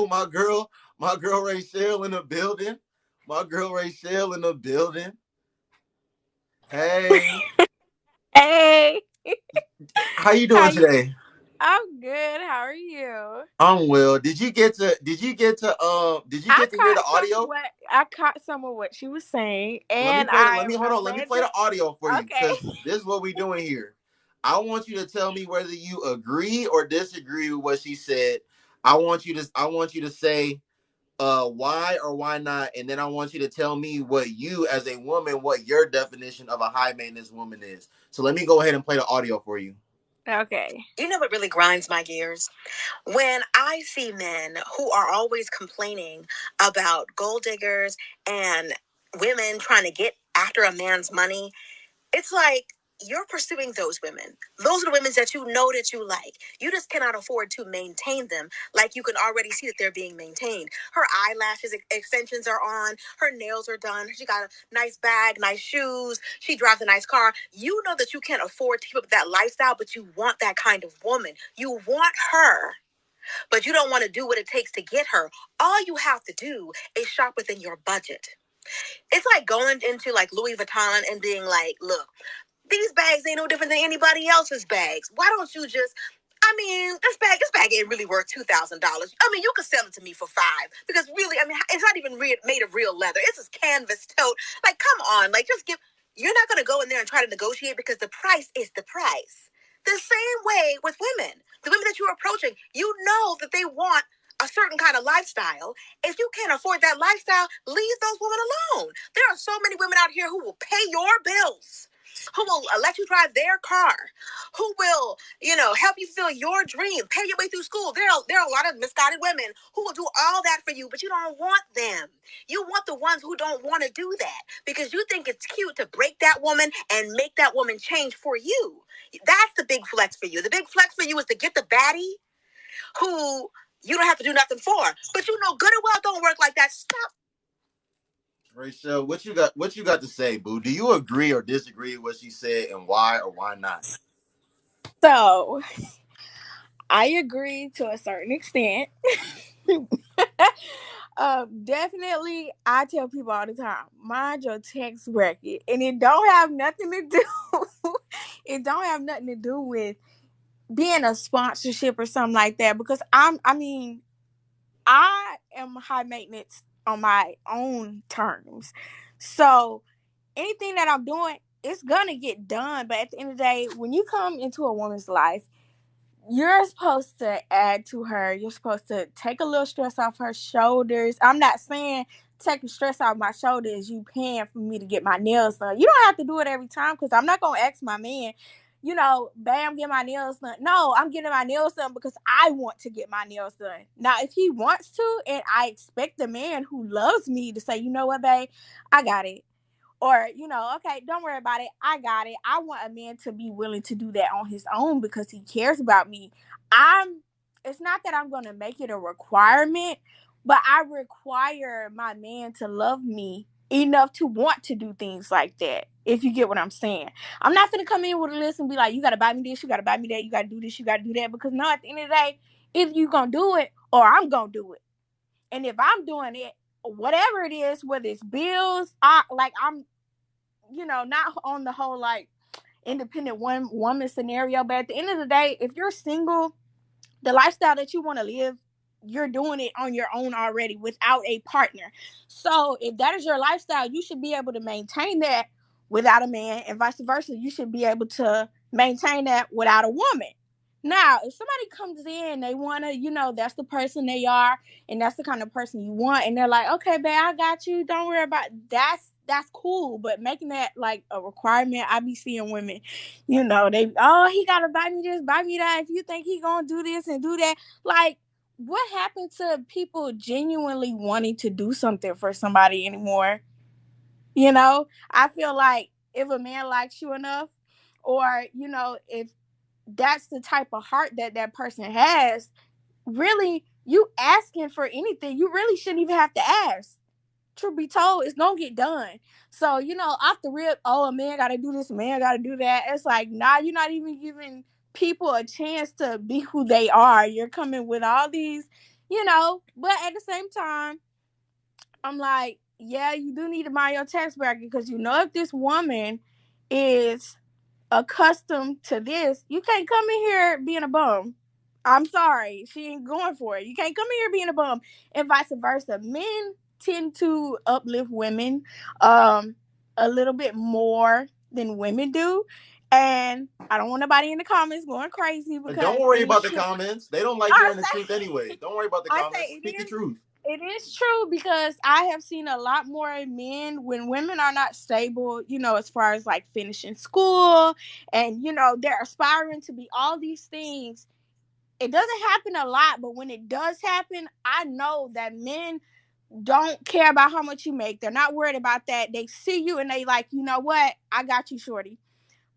My girl Rachel in the building. My girl Rachel in the building. Hey, Hey, how you how doing you? today? I'm good. How are you? I'm well. Did you I get to hear the caught some of audio? what I caught some of what she was saying, Let me and play the I let me hold on. Let me relayed play the. the audio for you because Okay. this is what we doing here. I want you to tell me whether you agree or disagree with what she said. I want you to say why or why not, and then I want you to tell me what you as a woman, what your definition of a high maintenance woman is. So let me go ahead and play the audio for you. Okay. You know what really grinds my gears? When I see men who are always complaining about gold diggers and women trying to get after a man's money, it's like you're pursuing those women. Those are the women that you know that you like. You just cannot afford to maintain them like you can already see that they're being maintained. Her eyelashes extensions are on, her nails are done, she got a nice bag, nice shoes, she drives a nice car. You know that you can't afford to keep up with that lifestyle, but you want that kind of woman. You want her, but you don't want to do what it takes to get her. All you have to do is shop within your budget. It's like going into like Louis Vuitton and being like, look, these bags ain't no different than anybody else's bags. Why don't you just? I mean, this bag ain't really worth $2,000. I mean, you could sell it to me for five because really, I mean, it's not even made of real leather. It's this canvas tote. Like, come on, like just give. You're not gonna go in there and try to negotiate because the price is the price. The same way with women. The women that you're approaching, you know that they want a certain kind of lifestyle. If you can't afford that lifestyle, leave those women alone. There are so many women out here who will pay your bills, who will let you drive their car, who will, help you fulfill your dream, pay your way through school. There are a lot of misguided women who will do all that for you, but you don't want them. You want the ones who don't want to do that because you think it's cute to break that woman and make that woman change for you. That's the big flex for you. The big flex for you is to get the baddie who you don't have to do nothing for. But you know good and well don't work like that. Stop. Rachel, what you got to say, boo? Do you agree or disagree with what she said and why or why not? So I agree to a certain extent. Definitely, I tell people all the time, mind your text record, and it don't have nothing to do. It don't have nothing to do with being a sponsorship or something like that. Because I mean, I am high maintenance on my own terms. So anything that I'm doing, it's gonna get done. But at the end of the day, when you come into a woman's life, you're supposed to add to her. You're supposed to take a little stress off her shoulders. I'm not saying taking stress off my shoulders, you paying for me to get my nails done. You don't have to do it every time because I'm not gonna ask my man, bam, get my nails done. No, I'm getting my nails done because I want to get my nails done. Now, if he wants to, and I expect the man who loves me to say, you know what, babe, I got it. Or, okay, don't worry about it. I got it. I want a man to be willing to do that on his own because he cares about me. I'm it's not that I'm gonna make it a requirement, but I require my man to love me enough to want to do things like that. If you get what I'm saying. I'm not gonna come in with a list and be like, you gotta buy me this, you gotta buy me that, you gotta do this, you gotta do that. Because no, at the end of the day, if you gonna do it or I'm gonna do it. And if I'm doing it, whatever it is, whether it's bills, I'm not on the whole like independent one woman scenario. But at the end of the day, if you're single, the lifestyle that you want to live, you're doing it on your own already without a partner. So if that is your lifestyle, you should be able to maintain that without a man, and vice versa. You should be able to maintain that without a woman. Now, if somebody comes in, they want to, that's the person they are, and that's the kind of person you want, and they're like, okay, babe, I got you. Don't worry about that's cool. But making that like a requirement, I be seeing women, he gotta buy me this, buy me that. If you think he gonna do this and do that, like, what happened to people genuinely wanting to do something for somebody anymore? I feel like if a man likes you enough, or if that's the type of heart that that person has, really, you asking for anything, you really shouldn't even have to ask. Truth be told, it's gonna get done. So, off the rip, oh, a man gotta do this, a man gotta do that. It's like, nah, you're not even giving people a chance to be who they are. You're coming with all these, But at the same time, I'm like, yeah, you do need to mind your tax bracket because if this woman is accustomed to this, you can't come in here being a bum. I'm sorry, she ain't going for it. You can't come in here being a bum, and vice versa. Men tend to uplift women a little bit more than women do. And I don't want nobody in the comments going crazy And don't because worry about the comments. They don't like I hearing the truth anyway. Don't worry about the I comments. say Speak the truth. it is true because I have seen a lot more men when women are not stable, as far as like finishing school and, they're aspiring to be all these things. It doesn't happen a lot, but when it does happen, I know that men don't care about how much you make. They're not worried about that. They see you and they like, you know what? I got you, shorty.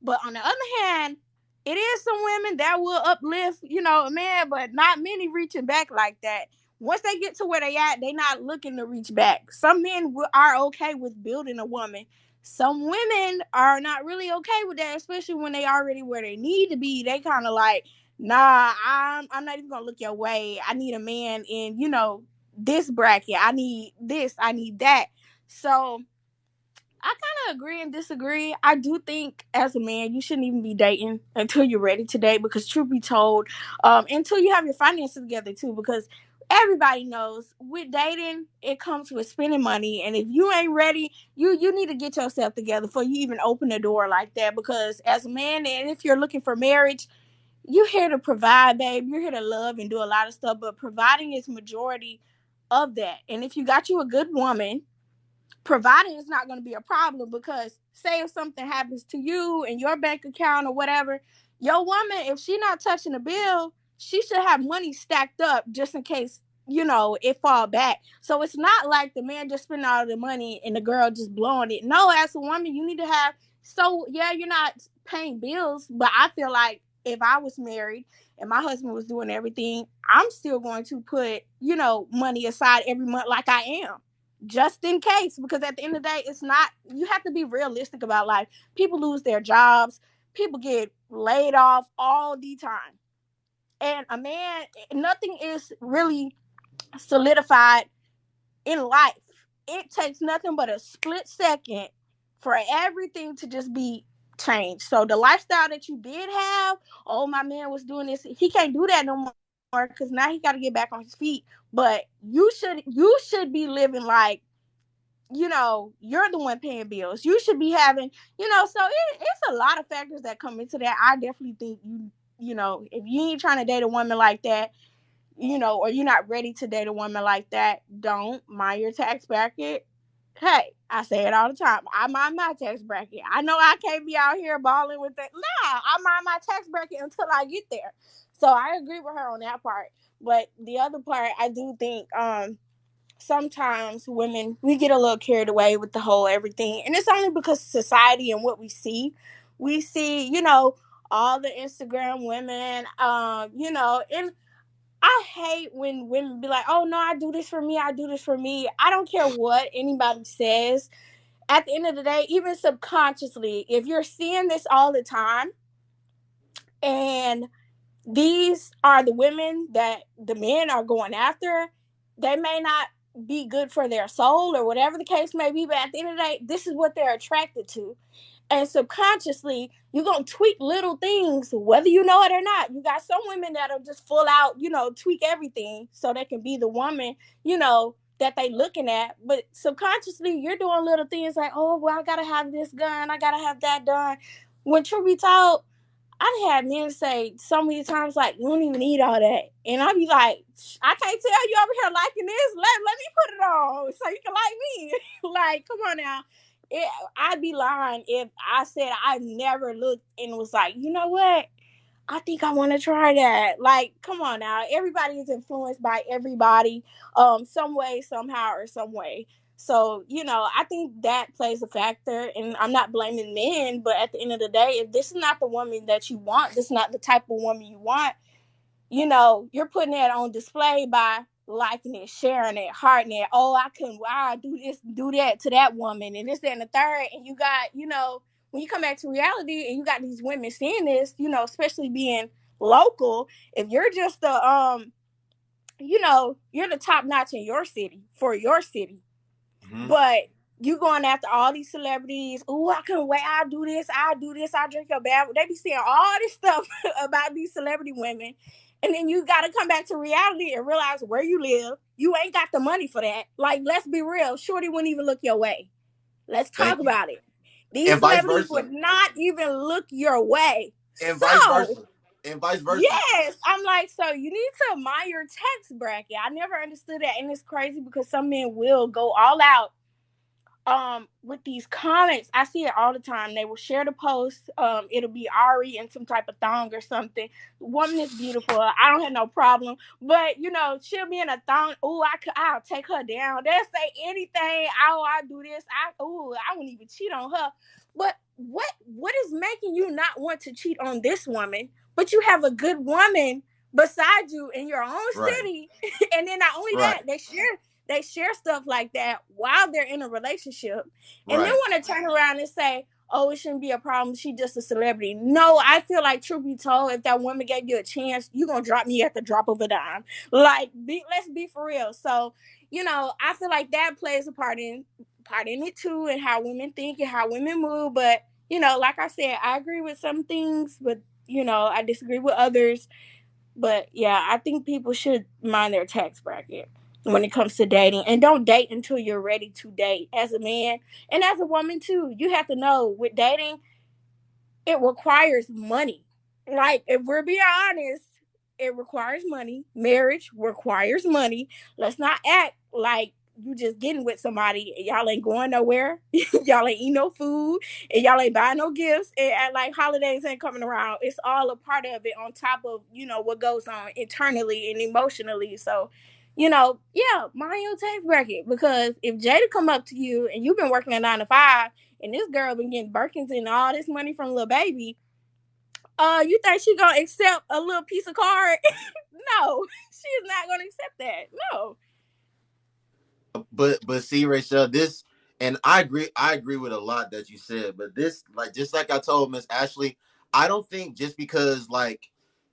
But on the other hand, it is some women that will uplift, a man, but not many reaching back like that. Once they get to where they at, they not looking to reach back. Some men are okay with building a woman. Some women are not really okay with that, especially when they already where they need to be. They kind of like, nah, I'm not even gonna look your way. I need a man in, this bracket. I need this. I need that. So I kind of agree and disagree. I do think as a man, you shouldn't even be dating until you're ready to date because truth be told, until you have your finances together too, because everybody knows with dating, it comes with spending money. And if you ain't ready, you need to get yourself together before you even open the door like that. Because as a man, and if you're looking for marriage, you're here to provide, babe. You're here to love and do a lot of stuff, but providing is majority of that. And if you got you a good woman, providing is not going to be a problem because say if something happens to you in your bank account or whatever, your woman, if she not touching the bill, she should have money stacked up just in case it fall back. So it's not like the man just spending all the money and the girl just blowing it. No, as a woman, you need to have. So yeah, you're not paying bills, but I feel like if I was married and my husband was doing everything, I'm still going to put money aside every month like I am, just in case, because at the end of the day, it's not, you have to be realistic about life. People lose their jobs, people get laid off all the time, and a man, nothing is really solidified in life. It takes nothing but a split second for everything to just be changed. So the lifestyle that you did have, oh, my man was doing this, he can't do that no more because now he got to get back on his feet. But you should be living like, you're the one paying bills. You should be having, so it's a lot of factors that come into that. I definitely think if you ain't trying to date a woman like that, or you're not ready to date a woman like that, don't mind your tax bracket. Hey, I say it all the time. I mind my tax bracket. I know I can't be out here balling with that. Nah, I mind my tax bracket until I get there. So I agree with her on that part. But the other part, I do think, sometimes women, we get a little carried away with the whole everything, and it's only because society and what we see all the Instagram women, and I hate when women be like, oh no, I do this for me, I do this for me. I don't care what anybody says. At the end of the day, even subconsciously, if you're seeing this all the time, and these are the women that the men are going after, they may not be good for their soul or whatever the case may be, but at the end of the day, this is what they're attracted to. And subconsciously, you're going to tweak little things, whether you know it or not. You got some women that'll just full out, tweak everything so they can be the woman, that they looking at. But subconsciously, you're doing little things like, oh, well, I got to have this done. I got to have that done. When truth be told, I've had men say so many times, like, you don't even need all that. And I'll be like, I can't tell you over here liking this. Let me put it on so you can like me. Like, come on now. I'd be lying if I said I never looked and was like, you know what? I think I want to try that. Like, come on now. Everybody is influenced by everybody, some way, somehow, or some way. So, I think that plays a factor, and I'm not blaming men, but at the end of the day, if this is not the woman that you want, this is not the type of woman you want, you're putting that on display by liking it, sharing it, hearting it. Oh, I do this, do that to that woman, and this, that, and the third. And you got, when you come back to reality and you got these women seeing this, especially being local, if you're just you know, you're the top notch in your city for your city. But you going after all these celebrities. Oh, I can't wait. I'll do this. I'll do this. I'll drink your bath. They be saying all this stuff about these celebrity women. And then you got to come back to reality and realize where you live. You ain't got the money for that. Like, let's be real. Shorty wouldn't even look your way. Let's talk Thank you. about it. These And vice celebrities versa. would not even look your way. And vice So, versa. And vice versa. yes, I'm like, so you need to mind your tax bracket. I never understood that. And it's crazy because some men will go all out with these comments. I see it all the time. They will share the post. It'll be Ari in some type of thong or something. The woman is beautiful. I don't have no problem. But you know, she'll be in a thong. Oh, I'll take her down. They'll say anything. Oh, I'll do this. I wouldn't even cheat on her. But what is making you not want to cheat on this woman? But you have a good woman beside you in your own city. And then not only that, they share stuff like that while they're in a relationship, and then want to turn around and say, oh, it shouldn't be a problem, she's just a celebrity. No, I feel like, truth be told, if that woman gave you a chance, you're gonna drop me at the drop of a dime. Like, let's be for real. So, you know, I feel like that plays a part in it too, and how women think and how women move. But you know, like I said, I agree with some things, but you know, I disagree with others. But yeah, I think people should mind their tax bracket when it comes to dating, and don't date until you're ready to date. As a man and as a woman too, you have to know with dating, it requires money. Like, if we're being honest, it requires money. Marriage requires money. Let's not act like you just getting with somebody and y'all ain't going nowhere. Y'all ain't eating no food and y'all ain't buying no gifts, and act like holidays ain't coming around. It's all a part of it on top of, you know, what goes on internally and emotionally. So, you know, yeah, mind your tax bracket, because if Jada come up to you and you've been working a 9 to 5 and this girl been getting Birkins and all this money from Lil Baby, you think she gonna accept a little piece of card? No, she's not gonna accept that. No. But see, Rachel, this, and I agree with a lot that you said, but this, like, just like I told Miss Ashley, I don't think just because, like,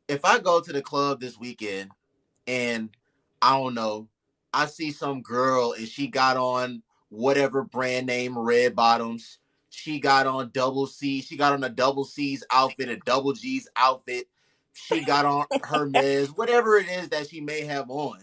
if I go to the club this weekend and I don't know, I see some girl and she got on whatever brand name red bottoms, she got on double C, she got on a double C's outfit, a double G's outfit, she got on Hermes, whatever it is that she may have on.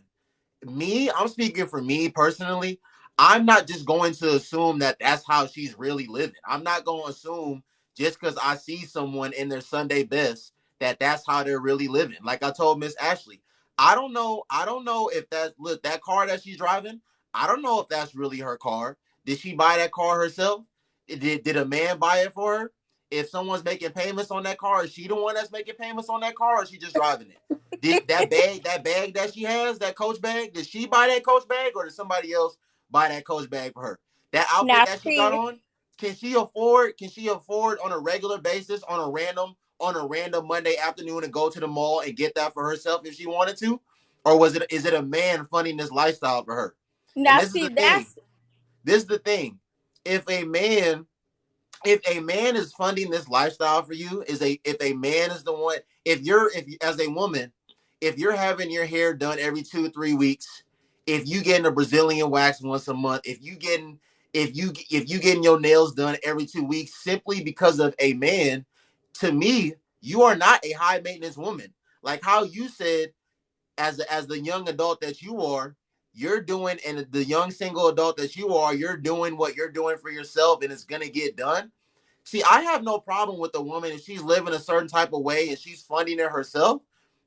I'm speaking for me personally. I'm not just going to assume that that's how she's really living. I'm not going to assume just because I see someone in their Sunday best that that's how they're really living. Like I told Miss Ashley, I don't know. I don't know if that car that she's driving. I don't know if that's really her car. Did she buy that car herself? Did a man buy it for her? If someone's making payments on that car, is she the one that's making payments on that car, or is she just driving it? Did that bag that she has, that Coach bag, did she buy that Coach bag, or did somebody else buy that Coach bag for her? That outfit Now, that she got see, on, can she afford on a regular basis on a random Monday afternoon to go to the mall and get that for herself if she wanted to? Or is it a man funding this lifestyle for her? And now, this is see, the thing. that's This is the thing. If a man is funding this lifestyle for you, if a man is the one, if as a woman, if you're having your hair done every 2 3 weeks, if you getting a Brazilian wax once a month, if you getting your nails done every 2 weeks simply because of a man, to me, you are not a high maintenance woman. Like how you said, as the young adult that you are, you're doing, and the young single adult that you are, you're doing what you're doing for yourself, and it's gonna get done. See, I have no problem with the woman if she's living a certain type of way and she's funding it herself.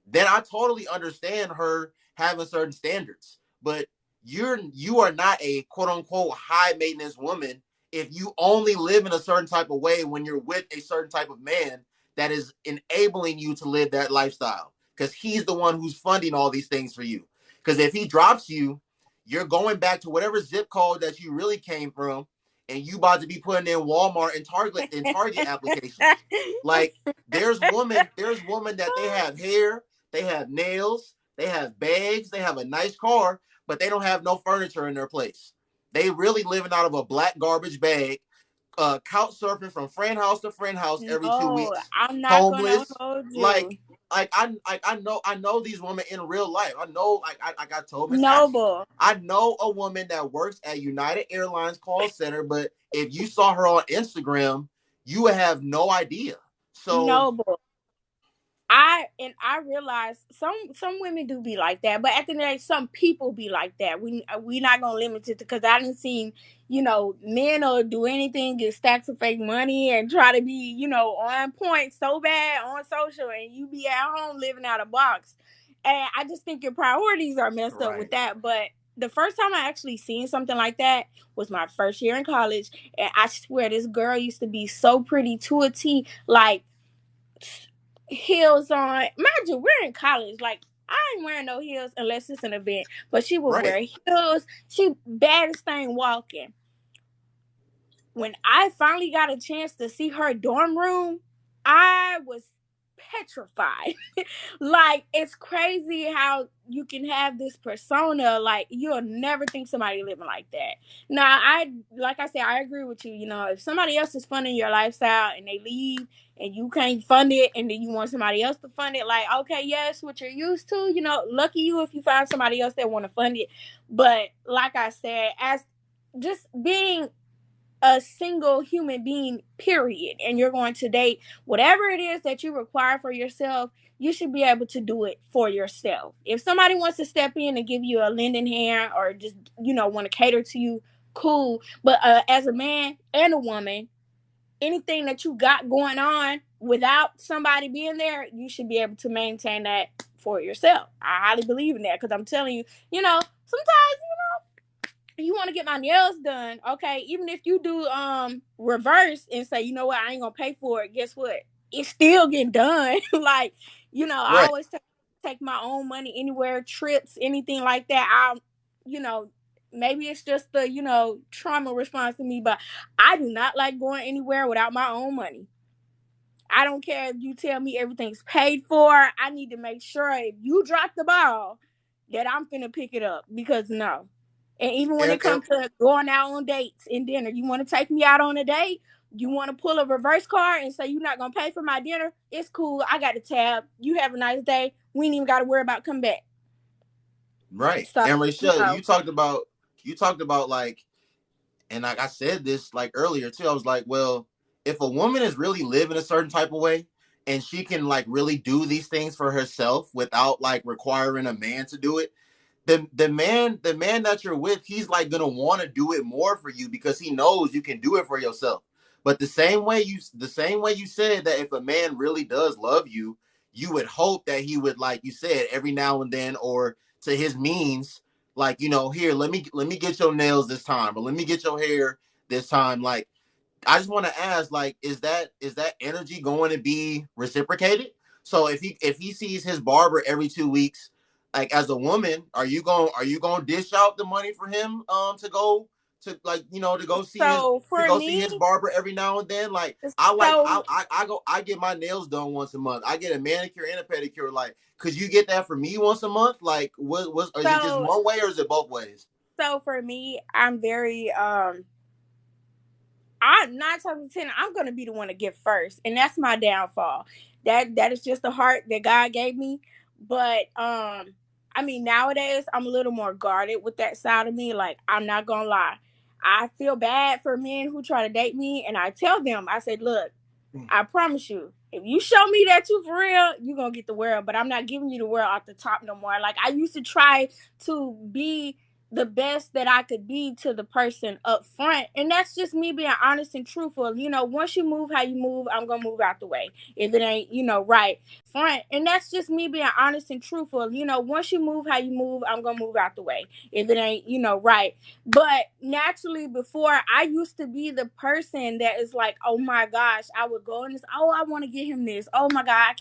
Then I totally understand her having certain standards. But you are not a quote unquote high maintenance woman if you only live in a certain type of way when you're with a certain type of man that is enabling you to live that lifestyle. Because he's the one who's funding all these things for you. Because if he drops you, you're going back to whatever zip code that you really came from, and you about to be putting in Walmart and Target applications. Like there's women that they have hair, they have nails, they have bags, they have a nice car, but they don't have no furniture in their place. They really living out of a black garbage bag, couch surfing from friend house to friend house every two no, weeks, I'm not gonna homeless. hold Like you. I know these women in real life. I know, like I told Miss Ashley, Noble. I know a woman that works at United Airlines call center, but if you saw her on Instagram, you would have no idea. So Noble. I realize some women do be like that, but at the end of the day, some people be like that. We not gonna limit it because I didn't see, men will do anything, get stacks of fake money and try to be, on point so bad on social, and you be at home living out a box. And I just think your priorities are messed up with right, that. But the first time I actually seen something like that was my first year in college, and I swear this girl used to be so pretty to a T, like heels on. Mind you, we're in college. Like, I ain't wearing no heels unless it's an event. But she would right. wear heels. She baddest thing walking. When I finally got a chance to see her dorm room, I was petrified. Like, it's crazy how you can have this persona. Like, you'll never think somebody living like that. Now, like I said, I agree with you. If somebody else is funding your lifestyle and they leave and you can't fund it, and then you want somebody else to fund it, like, okay, yes, what you're used to, lucky you if you find somebody else that want to fund it. But like I said, as just being a single human being, period, and you're going to date, whatever it is that you require for yourself, you should be able to do it for yourself. If somebody wants to step in and give you a lending hand, or just want to cater to you, cool. But as a man and a woman, anything that you got going on without somebody being there, you should be able to maintain that for yourself. I highly believe in that, because I'm telling you, sometimes you want to get my nails done, okay, even if you do reverse and say, you know what, I ain't gonna pay for it, guess what, it's still getting done. Like, I Right. always take my own money anywhere, trips, anything like that. You know maybe it's just the trauma response to me, but I do not like going anywhere without my own money. I don't care if you tell me everything's paid for. I need to make sure if you drop the ball that I'm finna pick it up, because no. And even when it And comes to going out on dates and dinner, you want to take me out on a date, you want to pull a reverse card and say you're not gonna pay for my dinner, it's cool. I got the tab. You have a nice day. We ain't even got to worry about coming back. right. So And Rachelle, no. you talked about like, and like I said this like earlier too. I was like, well, if a woman is really living a certain type of way and she can like really do these things for herself without like requiring a man to do it, the man that you're with, he's like gonna want to do it more for you because he knows you can do it for yourself. But the same way you said that if a man really does love you, you would hope that he would, like you said, every now and then, or to his means, like, here, let me get your nails this time, or let me get your hair this time. Like, I just want to ask, like, is that energy going to be reciprocated? So if he sees his barber every 2 weeks, like, as a woman, are you going to dish out the money for him to go to, like, So to for go see me, his barber every now and then? Like, I like so I get my nails done once a month. I get a manicure and a pedicure. Like, could you get that for me once a month? Like, what is it just so one way or is it both ways? so for me, I'm very I'm 9 times out of 10, I'm gonna be the one to give first, and that's my downfall. That is just the heart that God gave me. But I mean, nowadays I'm a little more guarded with that side of me. Like, I'm not gonna lie, I feel bad for men who try to date me, and I tell them, I said, look, I promise you, if you show me that you for real, you gonna get the world. But I'm not giving you the world off the top no more. Like, I used to try to be the best that I could be to the person up front. And that's just me being honest and truthful. Once you move how you move, I'm gonna move out the way. If it ain't, right front. And that's just me being honest and truthful. Once you move how you move, I'm gonna move out the way. If it ain't, right. But naturally, before, I used to be the person that is like, oh my gosh, I would go in this, oh, I want to get him this. Oh my God,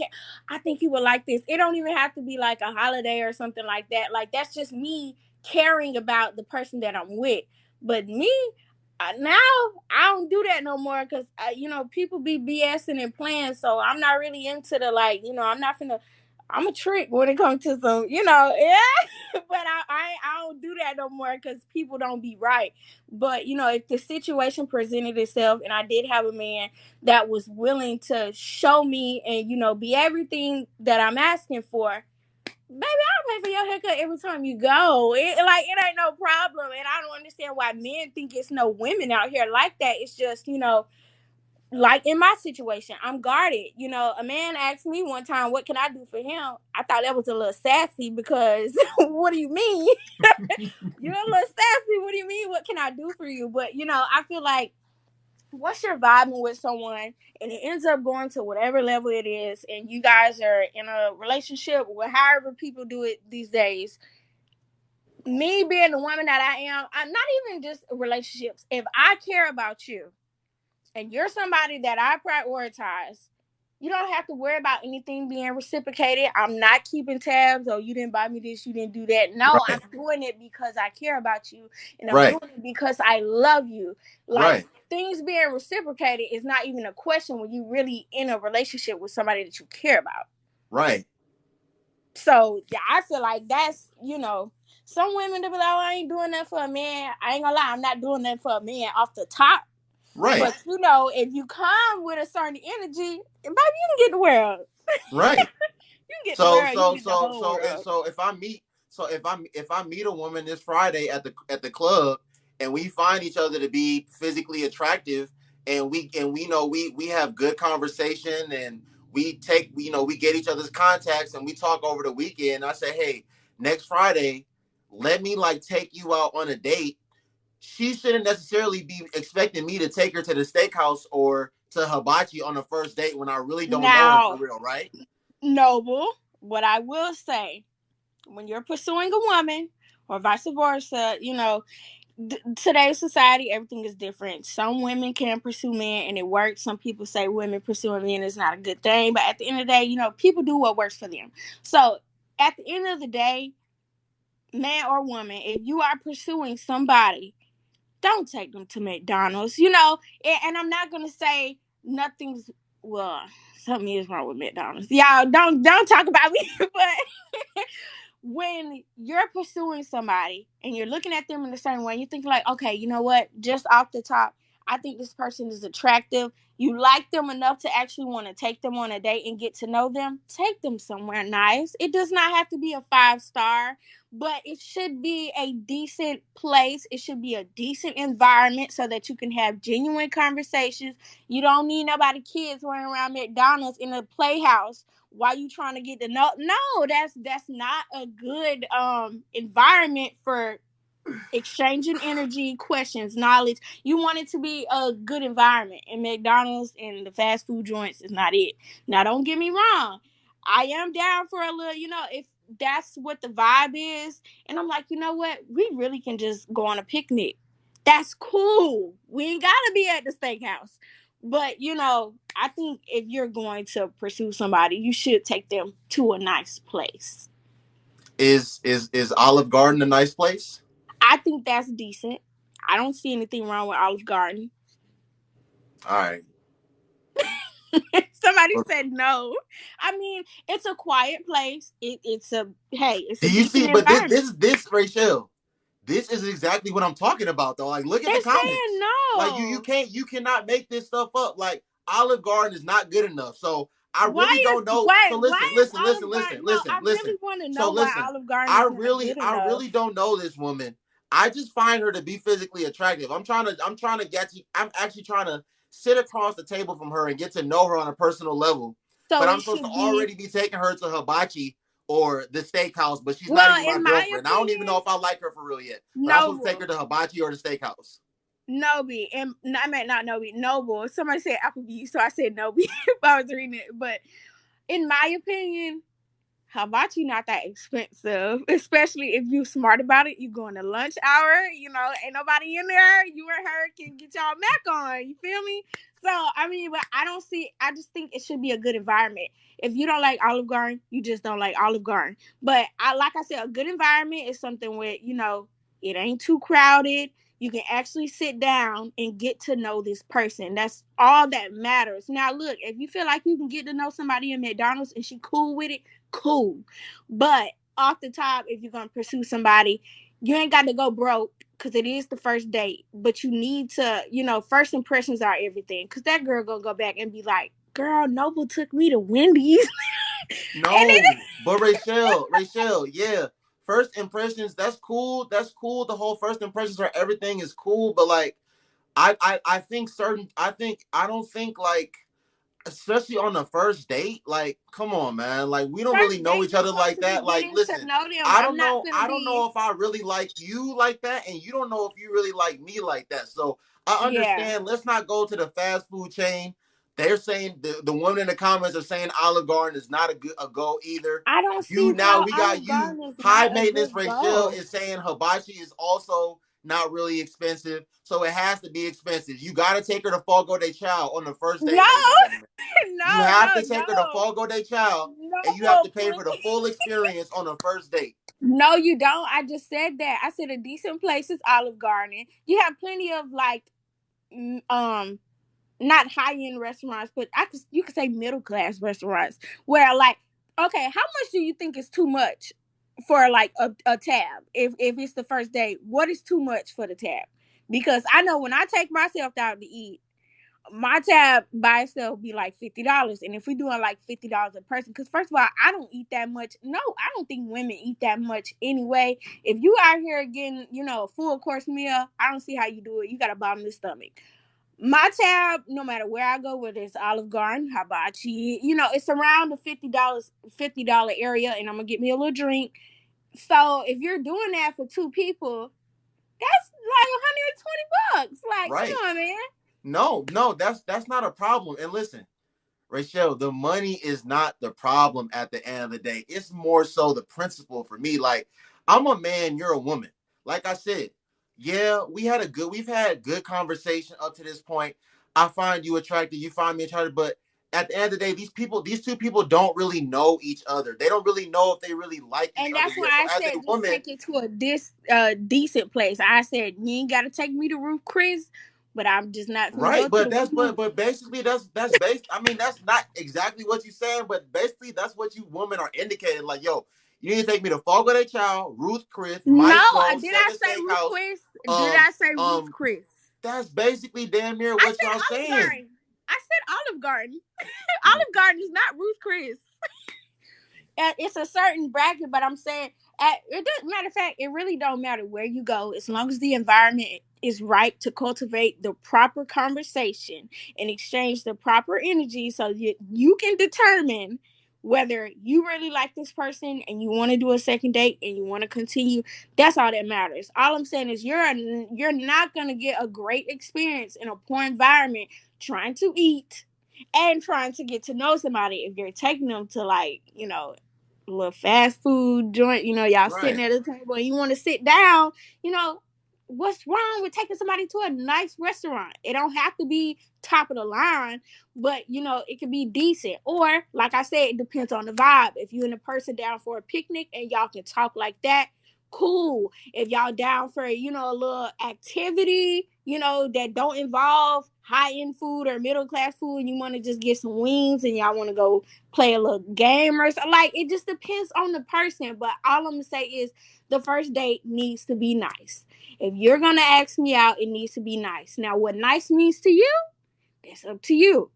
I think he would like this. It don't even have to be like a holiday or something like that. Like, that's just me caring about the person that I'm with. But me, now I don't do that no more, because people be BSing and playing. So I'm not really into the, like, I'm not finna I'm a trick when it comes to some, yeah. But I don't do that no more because people don't be right. But if the situation presented itself and I did have a man that was willing to show me and be everything that I'm asking for, baby, I'll pay for your haircut every time you go. It ain't no problem. And I don't understand why men think it's no women out here like that. It's just like in my situation, I'm guarded. A man asked me one time, what can I do for him? I thought that was a little sassy because what do you mean? You're a little sassy. What do you mean? What can I do for you? But, I feel like once you're vibing with someone and it ends up going to whatever level it is, and you guys are in a relationship or however people do it these days, me being the woman that I'm not even just relationships. If I care about you, and you're somebody that I prioritize, you don't have to worry about anything being reciprocated. I'm not keeping tabs. Oh, you didn't buy me this, you didn't do that. No, I'm Right. doing it because I care about you, and I'm Right. doing it because I love you. Like, Right. things being reciprocated is not even a question when you really in a relationship with somebody that you care about. Right. So yeah, I feel like that's some women to be like, oh, I ain't doing that for a man. I ain't gonna lie, I'm not doing that for a man off the top. Right. But if you come with a certain energy, baby, you can get the world. Right. You can get the So world. You can so get the so whole so if world. so if I meet a woman this Friday at the club and we find each other to be physically attractive and we know we have good conversation and we get each other's contacts and we talk over the weekend. I say, hey, next Friday, let me like take you out on a date. She shouldn't necessarily be expecting me to take her to the steakhouse or to hibachi on the first date when I really don't know her for Now, real, right? Noble, what I will say, when you're pursuing a woman or vice versa, today's society, everything is different. Some women can pursue men and it works. Some people say women pursuing men is not a good thing. But at the end of the day, people do what works for them. So at the end of the day, man or woman, if you are pursuing somebody, don't take them to McDonald's, and I'm not gonna say nothing's well, something is wrong with McDonald's. Y'all don't talk about me, but when you're pursuing somebody and you're looking at them in a certain way, you think like, okay, you know what? Just off the top, I think this person is attractive. You like them enough to actually want to take them on a date and get to know them. Take them somewhere nice. It does not have to be a 5-star, but it should be a decent place. It should be a decent environment so that you can have genuine conversations. You don't need nobody kids running around McDonald's in a playhouse while you trying to get to know. No, that's not a good environment for exchanging energy, questions, knowledge. You want it to be a good environment, and McDonald's and the fast food joints is not it. Now, don't get me wrong. I am down for a little, if that's what the vibe is. And I'm like, you know what? We really can just go on a picnic. That's cool. We ain't got to be at the steakhouse. But, I think if you're going to pursue somebody, you should take them to a nice place. Is Olive Garden a nice place? I think that's decent. I don't see anything wrong with Olive Garden. All right. Somebody said no. I mean, it's a quiet place. It's a Do you decent see? But environment. this Rachel, this is exactly what I'm talking about though. Like, look at They're the saying comments. Like no. you cannot make this stuff up. Like Olive Garden is not good enough. So I really Why is don't know. why So why listen, is listen, listen, Olive listen, Garden? No, listen, I listen. really want to So know why listen, Olive Garden is not good I enough. really don't know this woman. I just find her to be physically attractive. I'm trying to get you. I'm actually trying to sit across the table from her and get to know her on a personal level. So But I'm it supposed to should be. already be taking her to hibachi or the steakhouse, but she's not Well, even my in my girlfriend. I don't even know opinion, if I like her for real yet. But I'm supposed to take Noble, her to hibachi or the steakhouse. Noby, and I meant not Noby, Noble. Somebody said Applebee's, so I said Noby. If I was reading it, but in my opinion, hibachi not that expensive, especially if you smart about it. You go in the lunch hour, ain't nobody in there. You and her can get y'all back on. You feel me? So I mean, but I don't see. I just think it should be a good environment. If you don't like Olive Garden, you just don't like Olive Garden. But like I said, a good environment is something where it ain't too crowded. You can actually sit down and get to know this person. That's all that matters. Now, look, if you feel like you can get to know somebody in McDonald's and she cool with it, cool. But off the top, if you're gonna pursue somebody, you ain't got to go broke because it is the first date. But you need to, first impressions are everything. Because that girl gonna go back and be like, "Girl, Noble took me to Wendy's," and it, No, but Rachel, yeah. First impressions, that's cool. That's cool. The whole first impressions for everything is cool, but like I think I don't think like especially on the first date, like come on man, like we don't really first know date each is other supposed like to be that. Like getting to listen, know them. I'm not gonna I don't be, know if I really like you like that, and you don't know if you really like me like that. So I yeah. understand. Let's not go to the fast food chain. They're saying the women in the comments are saying Olive Garden is not a go either. I don't You see now how we got Olive you Garden is high not a maintenance. good Rachel goal. is saying hibachi is also not really expensive, so it has to be expensive. You got to take her to Fogo de Chao on the first No, date, ladies and gentlemen. You no, have no, to take her to no, Fogo de Chao, and you have no, to pay for the please. full experience on the first date. No, you don't. I just said that. I said a decent place is Olive Garden. You have plenty of like, not high end restaurants, but you could say middle class restaurants where like, okay, how much do you think is too much for like a tab? If it's the first date, what is too much for the tab? Because I know when I take myself out to eat, my tab by itself be like $50, and if we doing like $50 a person, because first of all, I don't eat that much. No, I don't think women eat that much anyway. If you out here getting a full course meal, I don't see how you do it. You got a bottomless stomach. My tab, no matter where I go, whether it's Olive Garden, hibachi, it's around the $50 area, and I'm gonna get me a little drink. So if you're doing that for two people, that's like $120. Like, Right. come on, man. No, that's not a problem. And listen, Rachel, the money is not the problem at the end of the day. It's more so the principle for me. Like, I'm a man, you're a woman. Like I said, yeah, we've had good conversation up to this point. I find you attractive, you find me attractive, but at the end of the day, these two people don't really know each other. They don't really know if they really like each And other that's why yet. So I as a said just woman, take it to a decent place. I said you ain't gotta take me to Ruth Chris, but I'm just not gonna go right, to but the one that's who. but basically that's based. I mean, that's not exactly what you're saying, but basically that's what you women are indicating. Like, yo, you need to take me to Fogo de Chao, Ruth Chris, No, Maestro, did I Seven say Ruth Steakhouse. Chris? Did Um, I say Ruth um, Chris? that's basically damn near I what said y'all Olive saying. Garden. I said Olive Garden. Olive Garden is not Ruth Chris. It's a certain bracket, but I'm saying it doesn't matter. Of fact, it really don't matter where you go as long as the environment is right to cultivate the proper conversation and exchange the proper energy, so you can determine whether you really like this person and you want to do a second date and you want to continue. That's all that matters. All I'm saying is you're not gonna get a great experience in a poor environment trying to eat and trying to get to know somebody if you're taking them to like a little fast food joint, y'all sitting Right, at a table and you want to sit down, you know, what's wrong with taking somebody to a nice restaurant? It don't have to be top of the line, but it can be decent. Or like I said, it depends on the vibe. If you and a person down for a picnic and y'all can talk like that, cool. If y'all down for a little activity, that don't involve high end food or middle class food, and you want to just get some wings and y'all want to go play a little game or something. Like, it just depends on the person. But all I'm gonna say is the first date needs to be nice. If you're gonna ask me out, it needs to be nice. Now, what nice means to you, that's up to you.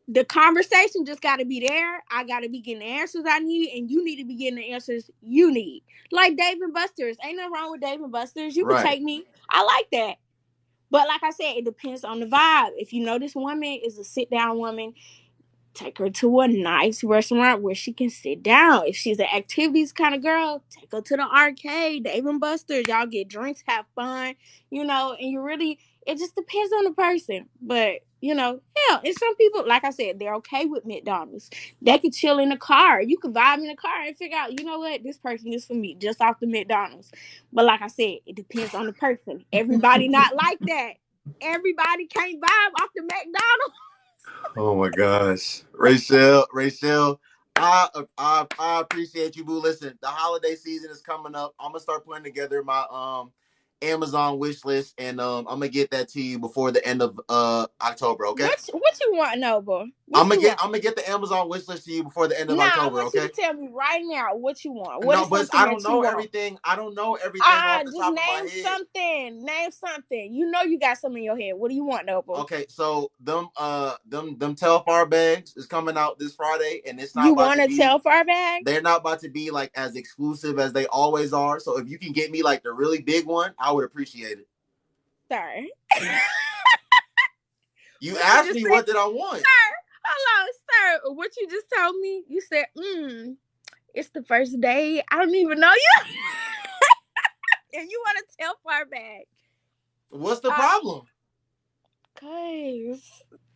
The conversation just got to be there. I got to be getting the answers I need, and you need to be getting the answers you need. Like Dave and Buster's. Ain't nothing wrong with Dave and Buster's. You could right. take me. I like that. But like I said, it depends on the vibe. If you know this woman is a sit down woman, take her to a nice restaurant where she can sit down. If she's an activities kind of girl, take her to the arcade, Dave and Buster's. Y'all get drinks, have fun, and it just depends on the person. But, hell, and some people, like I said, they're okay with McDonald's. They could chill in the car. You could vibe in the car and figure out, you know what, this person is for me, just off the McDonald's. But like I said, it depends on the person. Everybody not like that. Everybody can't vibe off the McDonald's. Oh my gosh, Rachel, I appreciate you, boo. Listen, the holiday season is coming up. I'm gonna start putting together my Amazon wish list, and I'm gonna get that to you before the end of October. Okay. What you want, Noble? I'm What you want? gonna get the Amazon wish list to you before the end of Nah, I October. want you Okay. to tell me right now what you want. What No, is but something I don't that you know want? everything. I don't know everything off the Just top of my name head. something. Name something. You know you got something in your head. What do you want, Noble? Okay, so them Telfar bags is coming out this Friday, and it's not You about want to a be. Telfar bag? They're not about to be like as exclusive as they always are. So if you can get me like the really big one, I would appreciate it. Sir. You What asked just me said? what did I want. Sir, hold on, sir. What you just told me? You said, it's the first day. I don't even know you. And you want a Telfar bag. What's the problem? Cause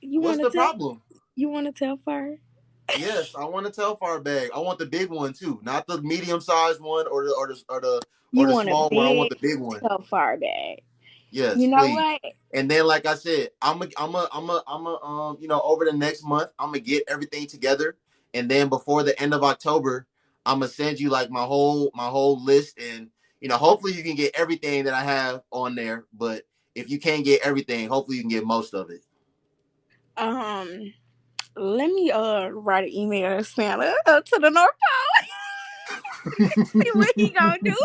What's the problem? You want a Telfar? Yes, I want a Telfar bag. I want the big one too, not the medium sized one or You the want a small one. I want big the big one. Telfar bag. Yes, You know please. what? And then, like I said, over the next month, I'm gonna get everything together, and then before the end of October, I'm gonna send you like my whole list, and hopefully you can get everything that I have on there. But if you can't get everything, hopefully you can get most of it. Let me write an email to Santa to the North Pole. See what he gonna do.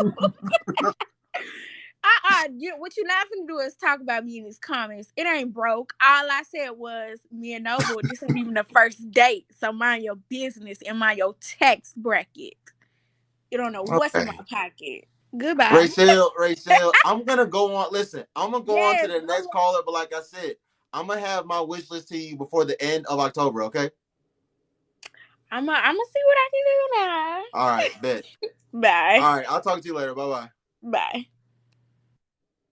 What you not gonna do is talk about me in his comments. It ain't broke. All I said was me and Noble. This ain't even the first date, so mind your business and mind your text bracket. You don't know what's in my pocket. Goodbye. Rachel, I'm gonna go on. Listen, I'm gonna go on to Yes, the next caller, but like I said, I'm gonna have my wish list to you before the end of October. Okay. I'm gonna see what I can do now. All right, bet. Bye. All right, I'll talk to you later. Bye bye. Bye.